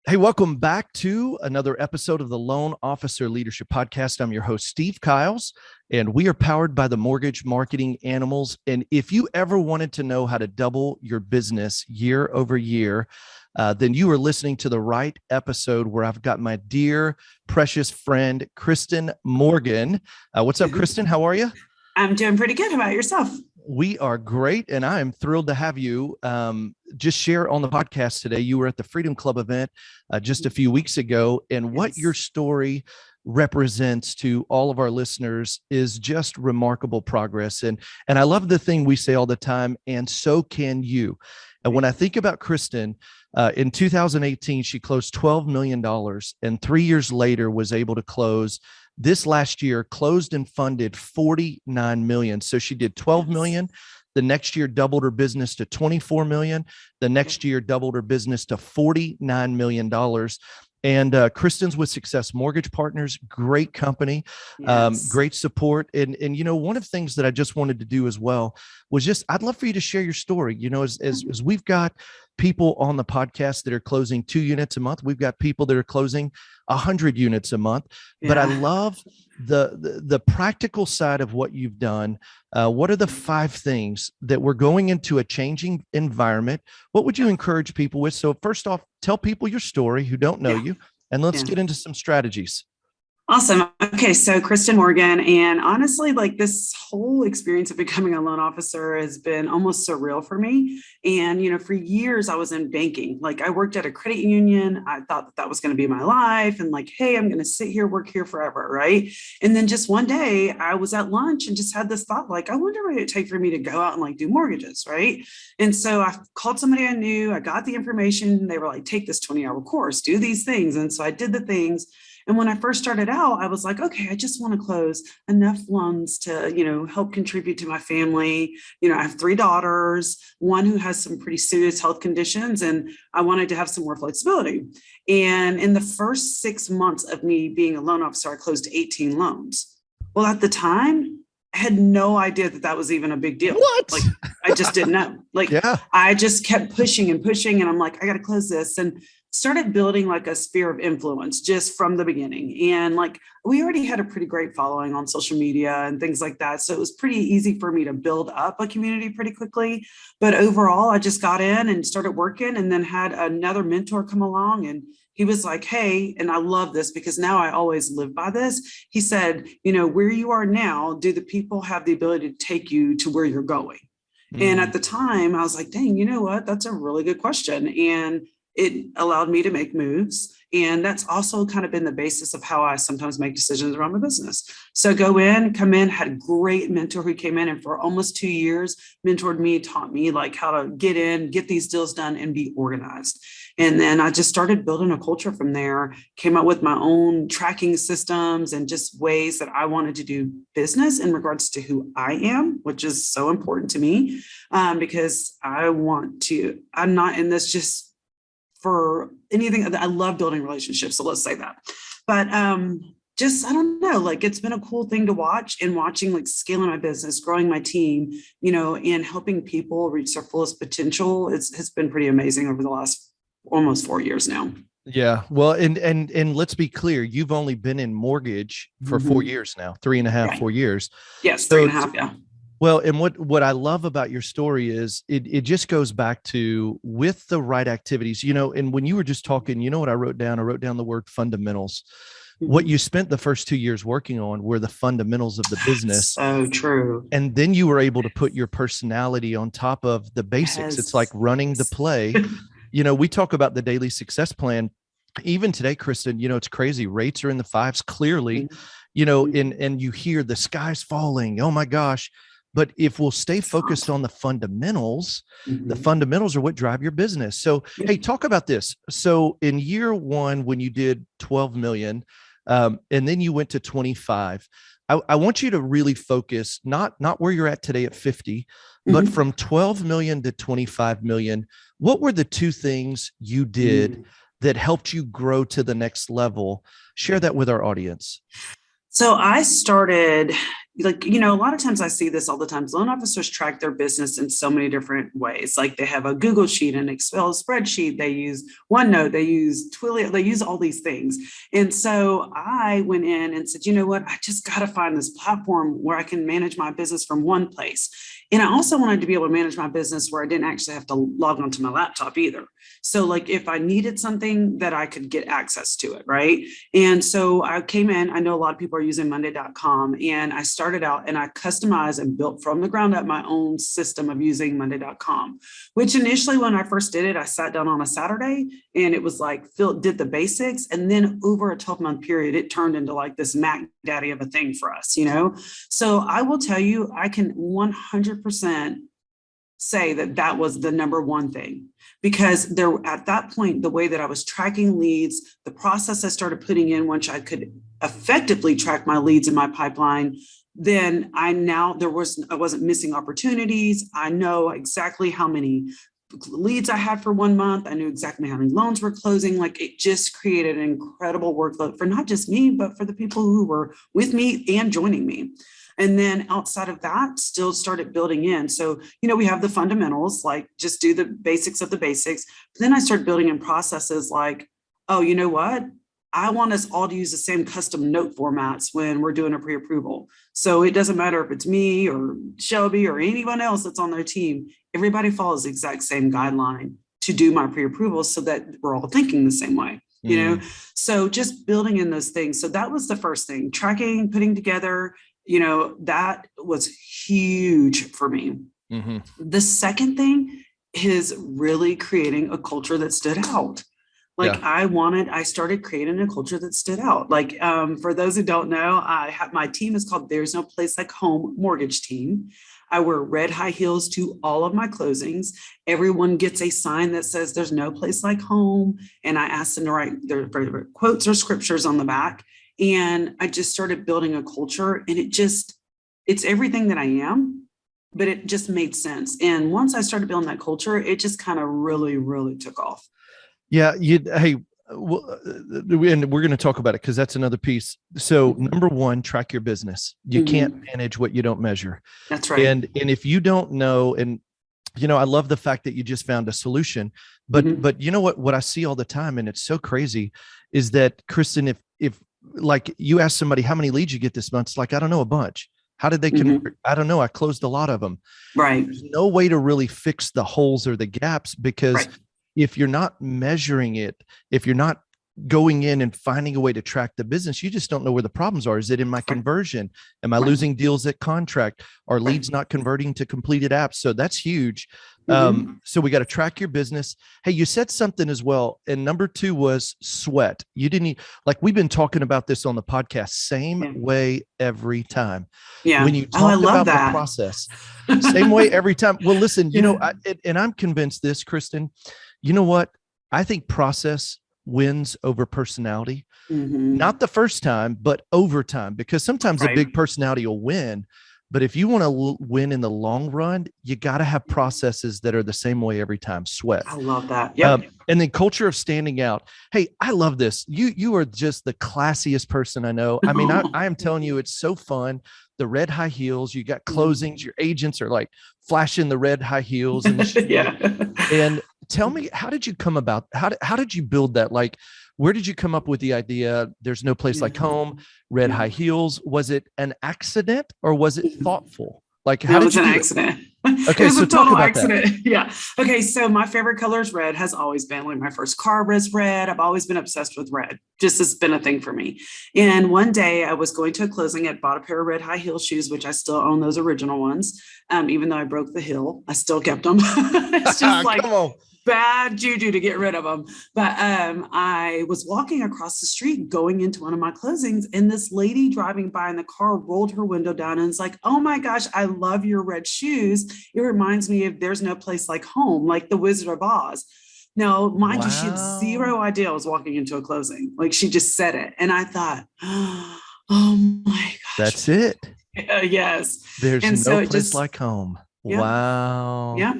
Hey, welcome back to another episode of the Loan Officer Leadership Podcast. I'm your host, Steve Kiles, and we are powered by the Mortgage Marketing Animals. And if you ever wanted to know how to double your business year over year, then you are listening to the right episode where I've got my dear, precious friend, Kristen Morgan. What's up, Kristen? How are you? I'm doing pretty good. How about yourself? We are great, and I am thrilled to have you just share on the podcast today. You were at the Freedom Club event just a few weeks ago, and what your story represents to all of our listeners is just remarkable progress. And I love the thing we say all the time, and so can you. And when I think about Kristen, in 2018, she closed $12 million, and 3 years later was able to close this last year, closed and funded $49 million. So she did $12 million. The next year doubled her business to $24 million. The next year doubled her business to $49 million. And Kristen's with Success Mortgage Partners, great company, great support. And you know, one of the things that I just wanted to do as well was just, I'd love for you to share your story. You know, as we've got people on the podcast that are closing 2 units a month, we've got people that are closing 100 units a month. But I love the practical side of what you've done. What are the 5 things that we're going into a changing environment? What would you encourage people with? So first off, tell people your story who don't know you, and let's get into some strategies. Awesome. Okay. So Kristen Morgan, and honestly, like this whole experience of becoming a loan officer has been almost surreal for me. And, you know, for years I was in banking. Like I worked at a credit union. I thought that was going to be my life. And like, hey, I'm going to sit here, work here forever. Right. And then just one day I was at lunch and just had this thought, like, I wonder what it'd take for me to go out and like do mortgages. Right. And so I called somebody I knew, I got the information. They were like, take this 20-hour course, do these things. And so I did the things. And when I first started out, I was like, okay, I just want to close enough loans to, you know, help contribute to my family. You know, I have 3 daughters, one who has some pretty serious health conditions, and I wanted to have some more flexibility. And in the first 6 months of me being a loan officer, I closed 18 loans. Well, at the time, I had no idea that that was even a big deal. What? Like, I just didn't know. Like, I just kept pushing and pushing, and I'm like, I got to close this. And started building like a sphere of influence just from the beginning. And like, we already had a pretty great following on social media and things like that. So it was pretty easy for me to build up a community pretty quickly. But overall, I just got in and started working, and then had another mentor come along, and he was like, hey, and I love this because now I always live by this. He said, you know, where you are now, do the people have the ability to take you to where you're going? And at the time I was like, dang, you know what? That's a really good question. And it allowed me to make moves. And that's also kind of been the basis of how I sometimes make decisions around my business. So come in, had a great mentor who came in and for almost 2 years mentored me, taught me like how to get in, get these deals done, and be organized. And then I just started building a culture from there, came up with my own tracking systems and just ways that I wanted to do business in regards to who I am, which is so important to me, because I'm not in this just for anything. I love building relationships. So let's say that. But just, I don't know, like it's been a cool thing to watch, and watching like scaling my business, growing my team, you know, and helping people reach their fullest potential. It's been pretty amazing over the last almost 4 years now. Yeah. Well, and let's be clear, you've only been in mortgage for 4 years now, 3.5, 4 years. Yes. 3.5. Yeah. Well, and what I love about your story is it just goes back to with the right activities, you know, and when you were just talking, you know what I wrote down? I wrote down the word fundamentals. What you spent the first 2 years working on were the fundamentals of the business. So true. And then you were able to put your personality on top of the basics. It's like running the play. You know, we talk about the daily success plan. Even today, Kristen, you know, it's crazy. Rates are in the 5s clearly, you know, and you hear the sky's falling. Oh my gosh. But if we'll stay focused on the fundamentals, the fundamentals are what drive your business. So, hey, talk about this. So in year 1, when you did 12 million, and then you went to 25, I want you to really focus, not where you're at today at 50, but from 12 million to 25 million. What were the 2 things you did that helped you grow to the next level? Share that with our audience. So I started, like, a lot of times I see this all the time. Loan officers track their business in so many different ways. Like they have a Google sheet, an Excel spreadsheet, they use OneNote, they use Twilio, they use all these things. And so I went in and said, you know what, I just got to find this platform where I can manage my business from one place. And I also wanted to be able to manage my business where I didn't actually have to log onto my laptop either. So like if I needed something that I could get access to it, right? And so I came in, I know a lot of people are using Monday.com, and I started out and I customized and built from the ground up my own system of using Monday.com, which initially when I first did it, I sat down on a Saturday and it was like, did the basics. And then over a 12-month period, it turned into like this Mac Daddy of a thing for us, So I will tell you, I can 100% say that was the number one thing, because there at that point, the way that I was tracking leads, the process I started putting in once I could effectively track my leads in my pipeline, then I wasn't missing opportunities. I know exactly how many leads I had for 1 month. I knew exactly how many loans were closing. Like it just created an incredible workload for not just me, but for the people who were with me and joining me. And then outside of that, still started building in. So, we have the fundamentals, like just do the basics of the basics. But then I started building in processes like, oh, you know what? I want us all to use the same custom note formats when we're doing a pre-approval. So it doesn't matter if it's me or Shelby or anyone else that's on their team. Everybody follows the exact same guideline to do my pre-approval so that we're all thinking the same way. So just building in those things. So that was the first thing, tracking, putting together, that was huge for me. Mm-hmm. The second thing is really creating a culture that stood out. Like I started creating a culture that stood out. Like for those who don't know, my team is called There's No Place Like Home Mortgage Team. I wear red high heels to all of my closings. Everyone gets a sign that says there's no place like home. And I ask them to write their favorite quotes or scriptures on the back. And I just started building a culture, and it's everything that I am, but it just made sense. And once I started building that culture, it just kind of really, really took off. Yeah. And we're going to talk about it because that's another piece. So number one, track your business. You can't manage what you don't measure. That's right. And if you don't know, and I love the fact that you just found a solution, but you know what I see all the time, and it's so crazy, is that Kristen, if like you ask somebody how many leads you get this month, it's like, I don't know, a bunch. How did they convert? I don't know. I closed a lot of them. Right. There's no way to really fix the holes or the gaps, because if you're not measuring it, if you're not going in and finding a way to track the business, you just don't know where the problems are. Is it in my conversion? Am I losing deals at contract? Are leads not converting to completed apps? So that's huge. So we got to track your business. Hey, you said something as well. And number two was sweat. You didn't like, we've been talking about this on the podcast, same way every time. Yeah. When you talk about the process, same way every time. Well, listen, and I'm convinced this, Kristen, you know what? I think process wins over personality. Not the first time, but over time, because sometimes a big personality will win. But if you want to win in the long run, you got to have processes that are the same way every time. Sweat. I love that. Yeah. And then culture of standing out. Hey, I love this. You are just the classiest person I know. I mean, I am telling you, it's so fun. The red high heels, you got closings, your agents are like flashing the red high heels. And and tell me, how did you come about? How did you build that? Like, where did you come up with the idea? There's no place like home, red high heels. Was it an accident or was it thoughtful? Like, how did you do it? It was an accident. Okay, it was so a total talk about accident. that. Yeah. Okay. So my favorite color is red, has always been. Like my first car was red. I've always been obsessed with red. Just has been a thing for me. And one day I was going to a closing. I bought a pair of red high heel shoes, which I still own those original ones. Even though I broke the heel, I still kept them. It's just like bad juju to get rid of them. But I was walking across the street going into one of my closings, and this lady driving by in the car rolled her window down and was like, "Oh my gosh, I love your red shoes. It reminds me of There's No Place Like Home, like the Wizard of Oz." Now, mind you, she had zero idea I was walking into a closing. Like, she just said it. And I thought, oh my gosh. That's it. Yes. There's no place like home. Yeah. Wow. Yeah.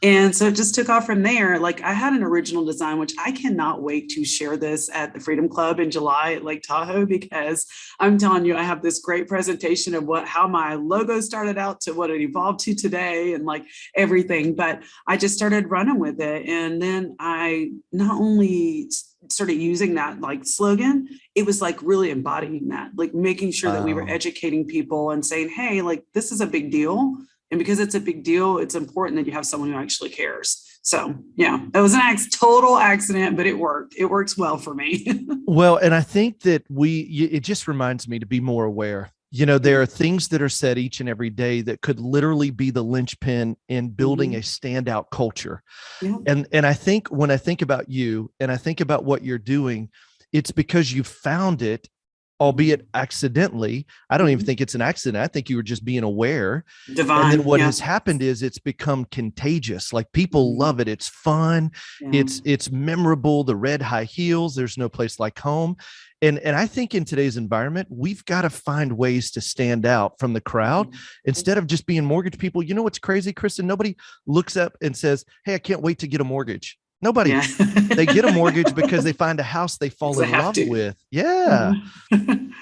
And so it just took off from there. Like I had an original design, which I cannot wait to share this at the Freedom Club in July at Lake Tahoe, because I'm telling you, I have this great presentation of how my logo started out to what it evolved to today and like everything. But I just started running with it. And then I not only started using that like slogan, it was like really embodying that, like making sure that we were educating people and saying, hey, like this is a big deal. And because it's a big deal, it's important that you have someone who actually cares. So yeah, it was total accident, but it worked. It works well for me. Well, and I think that it just reminds me to be more aware. There are things that are said each and every day that could literally be the linchpin in building a standout culture. Yeah. And I think when I think about you and I think about what you're doing, it's because you found it, albeit accidentally. I don't even think it's an accident. I think you were just being aware. Divine, and then what has happened is it's become contagious. Like people love it. It's fun. Yeah. It's memorable. The red high heels, there's no place like home. And I think in today's environment, we've got to find ways to stand out from the crowd instead of just being mortgage people. You know what's crazy, Kristen? Nobody looks up and says, hey, I can't wait to get a mortgage. Nobody. Yeah. They get a mortgage because they find a house they fall in love with. Yeah.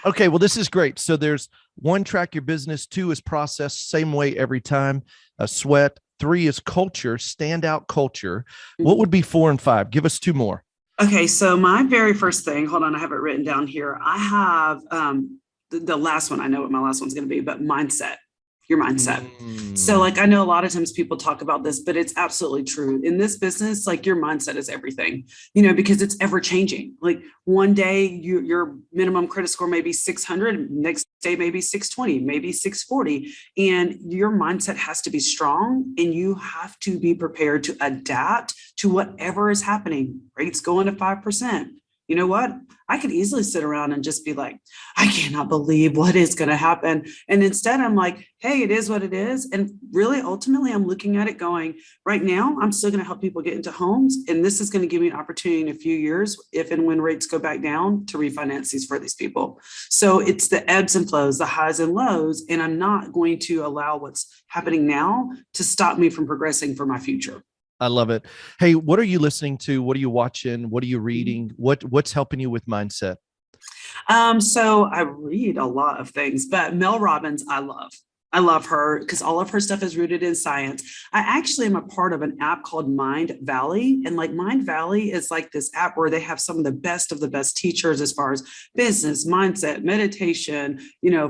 Okay. Well, this is great. So there's 1, track your business. 2 is process, same way every time. Sweat. 3 is culture, standout culture. What would be 4 and 5? Give us 2 more. Okay. So my very first thing, hold on, I have it written down here. I have the last one. I know what my last one's going to be, but mindset. Your mindset. So like, I know a lot of times people talk about this, but it's absolutely true in this business. Like your mindset is everything, because it's ever changing. Like one day your minimum credit score may be 600, next day, maybe 620, maybe 640. And your mindset has to be strong and you have to be prepared to adapt to whatever is happening. Rates going to 5%. You know what? I could easily sit around and just be like, I cannot believe what is going to happen. And instead I'm like, hey, it is what it is. And really, ultimately, I'm looking at it going, right now, I'm still going to help people get into homes. And this is going to give me an opportunity in a few years, if and when rates go back down, to refinance these for these people. So it's the ebbs and flows, the highs and lows. And I'm not going to allow what's happening now to stop me from progressing for my future. I love it. Hey, what are you listening to? What are you watching? What are you reading? What's helping you with mindset? So I read a lot of things, but Mel Robbins, I love her because all of her stuff is rooted in science. I actually am a part of an app called Mind Valley. And like Mind Valley is like this app where they have some of the best teachers as far as business, mindset, meditation,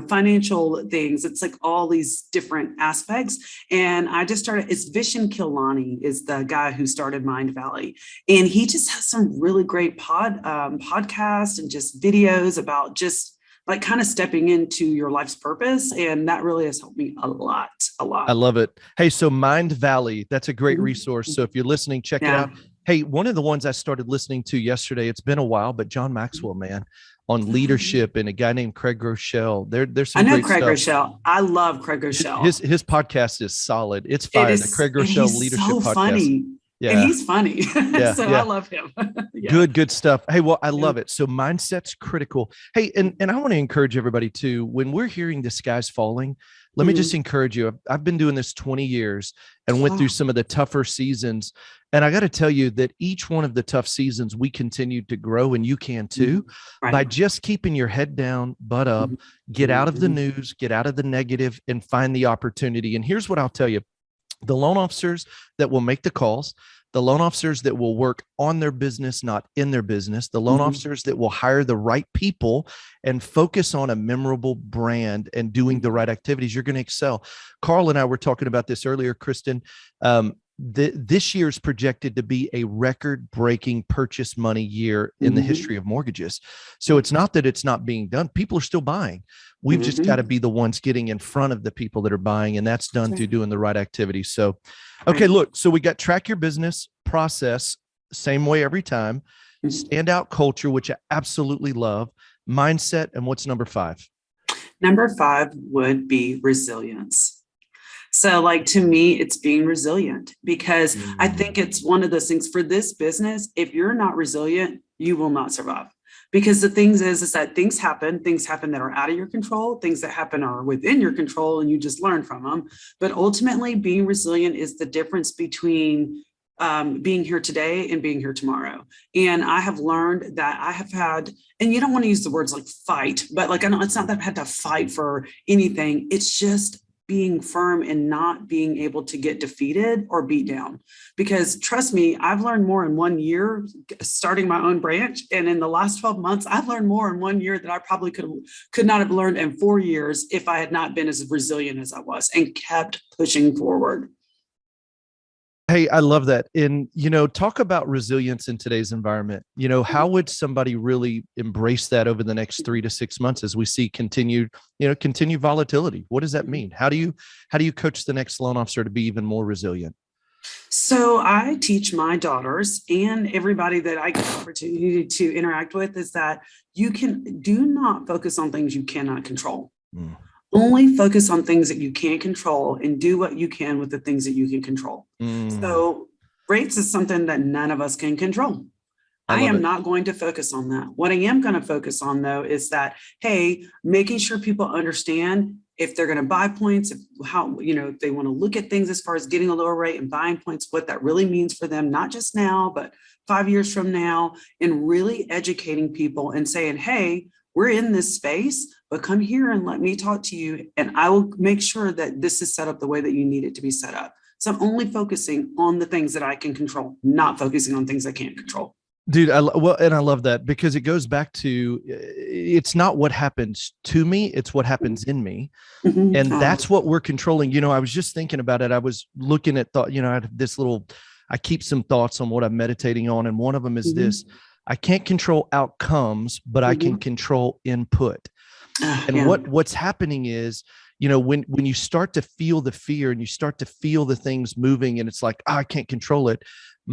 financial things. It's like all these different aspects. And I just started, it's Vishen Kilani is the guy who started Mind Valley. And he just has some really great podcasts and just videos about just like kind of stepping into your life's purpose. And that really has helped me a lot. I love it. Hey, so Mind Valley, that's a great resource. So if you're listening, check it out. Hey, one of the ones I started listening to yesterday, it's been a while, but John Maxwell, man, on leadership, and a guy named Craig Groeschel. There's some great Craig stuff. Groeschel. I love Craig Groeschel. His podcast is solid. It's fire. The Craig Groeschel Leadership so Podcast. Funny. Yeah. And he's funny. So I love him. Good stuff. Hey, well, I love it. So mindset's critical. Hey, and I want to encourage everybody too, when we're hearing the sky's falling, let me just encourage you. I've been doing this 20 years and went through some of the tougher seasons. And I got to tell you that each one of the tough seasons, we continued to grow, and you can too, by just keeping your head down, butt up, get out of the news, get out of the negative, and find the opportunity. And here's what I'll tell you. The loan officers that will make the calls, the loan officers that will work on their business, not in their business, the loan officers that will hire the right people and focus on a memorable brand and doing the right activities, you're going to excel. Carl and I were talking about this earlier, Kristen. This year is projected to be a record-breaking purchase money year in the history of mortgages. So it's not that it's not being done. People are still buying. We've just got to be the ones getting in front of the people that are buying, and that's done through doing the right activities. So, okay, look, so we got track your business, process, same way every time, standout culture, which I absolutely love, mindset, and what's number 5? Number 5 would be resilience. So like, to me, it's being resilient, because I think it's one of those things for this business. If you're not resilient, you will not survive. Because the things is that things happen that are out of your control, things that happen are within your control, and you just learn from them. But ultimately, being resilient is the difference between being here today and being here tomorrow. And I have learned that I have had, and you don't want to use the words like fight, but like, I know it's not that I've had to fight for anything. It's just being firm and not being able to get defeated or beat down. Because trust me, I've learned more in 1 year starting my own branch. And in the last 12 months, I've learned more in 1 year than I probably could not have learned in 4 years if I had not been as resilient as I was and kept pushing forward. Hey, I love that. And, talk about resilience in today's environment. How would somebody really embrace that over the next 3 to 6 months as we see continued volatility? What does that mean? How do you coach the next loan officer to be even more resilient? So I teach my daughters and everybody that I get the opportunity to interact with is that do not focus on things you cannot control. Only focus on things that you can't control and do what you can with the things that you can control. So rates is something that none of us can control. I am not going to focus on that. What I am going to focus on, though, is that, hey, making sure people understand if they're going to buy points, if they want to look at things as far as getting a lower rate and buying points, what that really means for them, not just now, but 5 years from now, and really educating people and saying, hey, we're in this space, but come here and let me talk to you. And I will make sure that this is set up the way that you need it to be set up. So I'm only focusing on the things that I can control, not focusing on things I can't control. Dude, and I love that because it goes back to, it's not what happens to me, it's what happens in me. Mm-hmm. And that's what we're controlling. I was just thinking about it. I was looking at I had I keep some thoughts on what I'm meditating on. And one of them is this: I can't control outcomes, but I can control input. And what's happening is, when you start to feel the fear and you start to feel the things moving and it's like, I can't control it.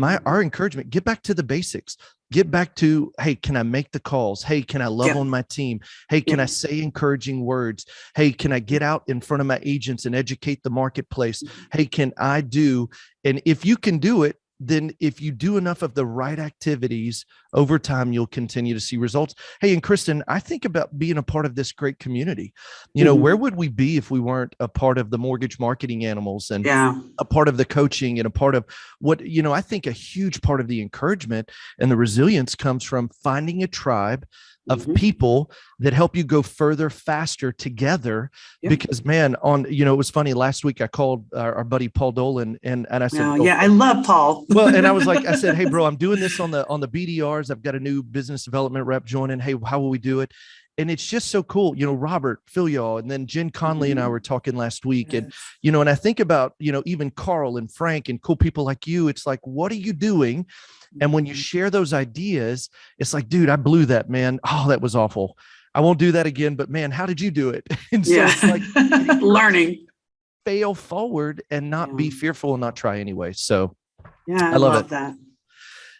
Our encouragement, get back to the basics, get back to, hey, can I make the calls? Hey, can I love on my team? Hey, can I say encouraging words? Hey, can I get out in front of my agents and educate the marketplace? Hey, can I do? And if you can do it, then if you do enough of the right activities over time, you'll continue to see results. Hey, and Kristen, I think about being a part of this great community. Where would we be if we weren't a part of the mortgage marketing animals and a part of the coaching and a part of what, I think a huge part of the encouragement and the resilience comes from finding a tribe of people that help you go further, faster together. Because man, it was funny. Last week I called our buddy Paul Dolan and I said, I love Paul. Well, and I said, hey bro, I'm doing this on the BDRs. I've got a new business development rep joining. Hey, how will we do it? And it's just so cool. Robert, Phil, y'all, and then Jen Conley and I were talking last week. And, and I think about, even Carl and Frank and cool people like you. It's like, what are you doing? And when you share those ideas, it's like, dude, I blew that, man. Oh, that was awful. I won't do that again, but man, how did you do it? And so it's like learning, fail forward and not be fearful and not try anyway. So I love that.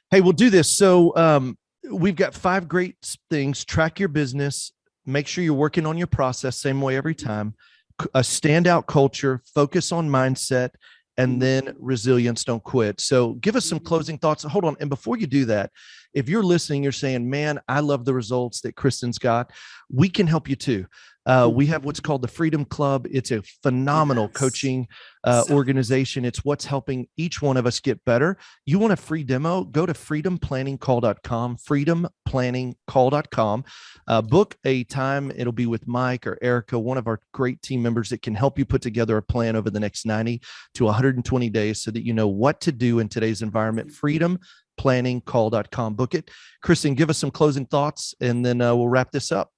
Hey, we'll do this. So we've got 5 great things. Track your business. Make sure you're working on your process same way every time. A standout culture, focus on mindset, and then resilience, don't quit. So give us some closing thoughts. Hold on. And before you do that, if you're listening, you're saying, man, I love the results that Kristen's got. We can help you too. We have what's called the Freedom Club. It's a phenomenal coaching organization. It's what's helping each one of us get better. You want a free demo? Go to freedomplanningcall.com, freedomplanningcall.com. Book a time. It'll be with Mike or Erica, one of our great team members that can help you put together a plan over the next 90 to 120 days so that you know what to do in today's environment. Freedomplanningcall.com. Book it. Kristen, give us some closing thoughts, and then we'll wrap this up.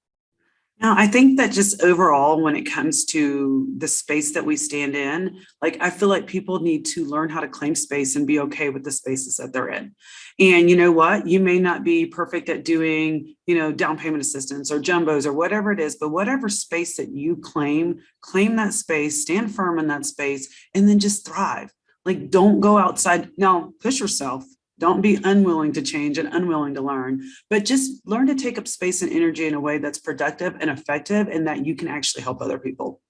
Now, I think that just overall, when it comes to the space that we stand in, I feel like people need to learn how to claim space and be okay with the spaces that they're in. And you know what? You may not be perfect at doing, down payment assistance or jumbos or whatever it is, but whatever space that you claim that space, stand firm in that space, and then just thrive. Don't go outside. Now, push yourself. Don't be unwilling to change and unwilling to learn, but just learn to take up space and energy in a way that's productive and effective and that you can actually help other people.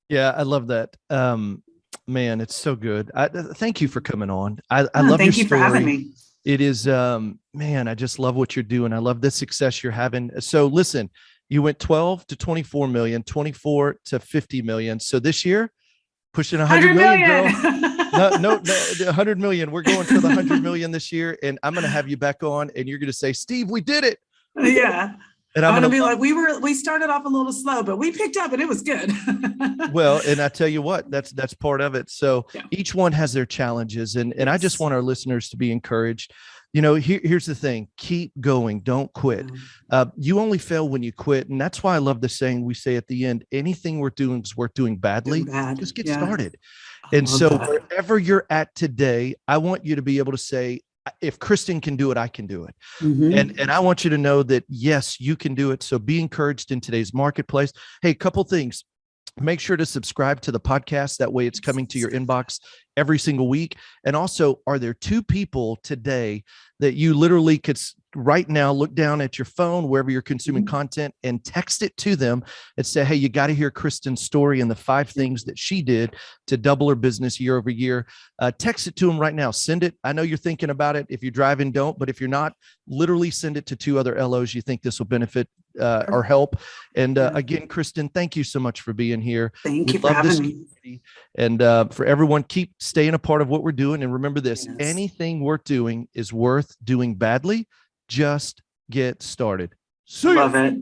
Yeah, I love that. Man, it's so good. Thank you for coming on. I love your story. Thank you for having me. It is, man, I just love what you're doing. I love the success you're having. So listen, you went 12 to 24 million, 24 to 50 million. So this year, pushing 100 million, girl. No, 100 million. We're going for the 100 million this year. And I'm going to have you back on and you're going to say, Steve, we did it. Yeah. And I'm going to be like, we started off a little slow, but we picked up and it was good. Well, and I tell you what, that's part of it. So each one has their challenges. And I just want our listeners to be encouraged. You know, here's the thing, keep going. Don't quit. You only fail when you quit. And that's why I love the saying we say at the end, anything we're doing is worth doing badly. Just get started. And so wherever you're at today, I want you to be able to say, if Kristen can do it, I can do it. And I want you to know that, yes, you can do it. So be encouraged in today's marketplace. Hey, a couple things. Make sure to subscribe to the podcast. That way it's coming to your inbox every single week. And also, are there 2 people today that you literally could right now look down at your phone, wherever you're consuming content, and text it to them and say, hey, you got to hear Kristen's story and the 5 things that she did to double her business year over year. Text it to them right now. Send it. I know you're thinking about it. If you're driving, don't. But if you're not, literally send it to 2 other LOs you think this will benefit or help. And again, Kristen, thank you so much for being here. Thank you for having me. And for everyone, keep staying a part of what we're doing. And remember this, anything we're doing is worth doing badly. Just get started. Love it.